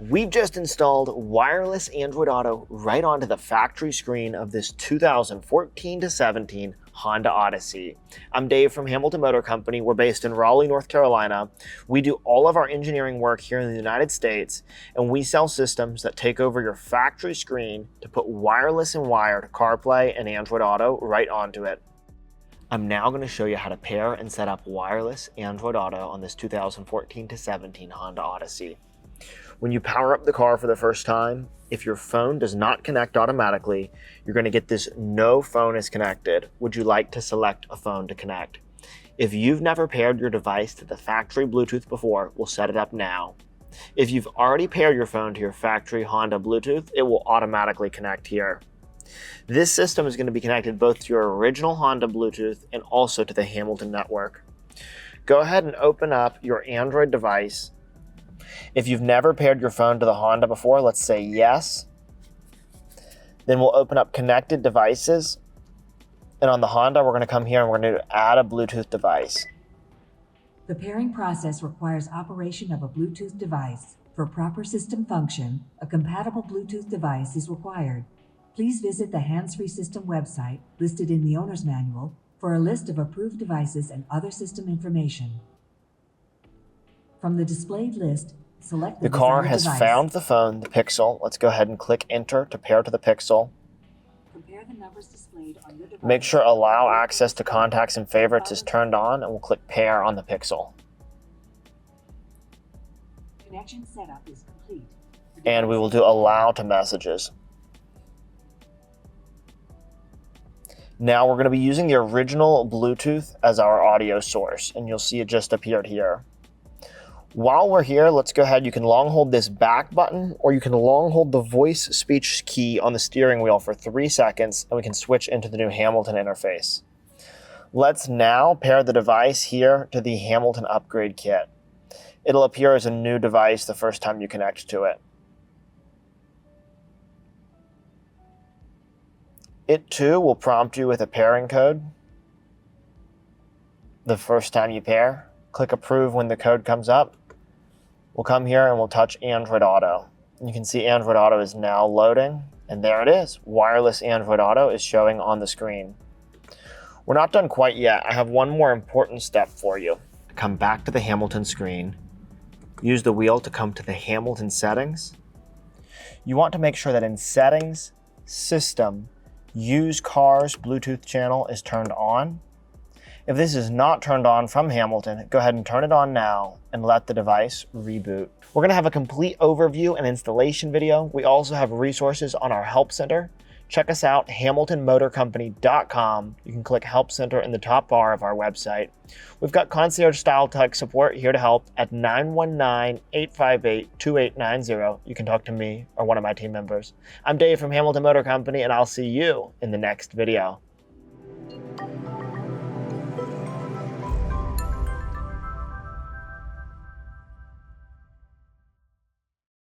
We've just installed wireless Android Auto right onto the factory screen of this 2014 to 17 Honda Odyssey. I'm Dave from Hamilton Motor Company. We're based in Raleigh, North Carolina. We do all of our engineering work here in the United States, and we sell systems that take over your factory screen to put wireless and wired CarPlay and Android Auto right onto it. I'm now going to show you how to pair and set up wireless Android Auto on this 2014 to 17 Honda Odyssey. When you power up the car for the first time, if your phone does not connect automatically, you're going to get this "no phone is connected. Would you like to select a phone to connect?" If you've never paired your device to the factory Bluetooth before, we'll set it up now. If you've already paired your phone to your factory Honda Bluetooth, it will automatically connect here. This system is going to be connected both to your original Honda Bluetooth and also to the Hamilton network. Go ahead and open up your Android device. If you've never paired your phone to the Honda before, let's say yes. Then we'll open up connected devices. And on the Honda, we're going to come here and we're going to add a Bluetooth device. The pairing process requires operation of a Bluetooth device. For proper system function, a compatible Bluetooth device is required. Please visit the hands-free system website listed in the owner's manual for a list of approved devices and other system information. From the displayed list, select the car has device. Found the phone, the Pixel. Let's go ahead and click Enter to pair to the Pixel. Compare the numbers displayed on your device. Make sure Allow Access to Contacts and Favorites is turned on, and we'll click Pair on the Pixel. Connection setup is complete. And we will do Allow to Messages. Now we're going to be using the original Bluetooth as our audio source, and you'll see it just appeared here. While we're here, let's go ahead. You can long hold this back button, or you can long hold the voice speech key on the steering wheel for 3 seconds, and we can switch into the new Hamilton interface. Let's now pair the device here to the Hamilton upgrade kit. It'll appear as a new device the first time you connect to it. It too will prompt you with a pairing code the first time you pair. Click Approve when the code comes up. We'll come here and we'll touch Android Auto. You can see Android Auto is now loading, and there it is. Wireless Android Auto is showing on the screen. We're not done quite yet. I have one more important step for you. Come back to the Hamilton screen. Use the wheel to come to the Hamilton settings. You want to make sure that in Settings, System, Use Cars Bluetooth channel is turned on. If this is not turned on from Hamilton, go ahead and turn it on now and let the device reboot. We're going to have a complete overview and installation video. We also have resources on our Help Center. Check us out, hamiltonmotorcompany.com. You can click Help Center in the top bar of our website. We've got concierge-style tech support here to help at 919-858-2890. You can talk to me or one of my team members. I'm Dave from Hamilton Motor Company, and I'll see you in the next video.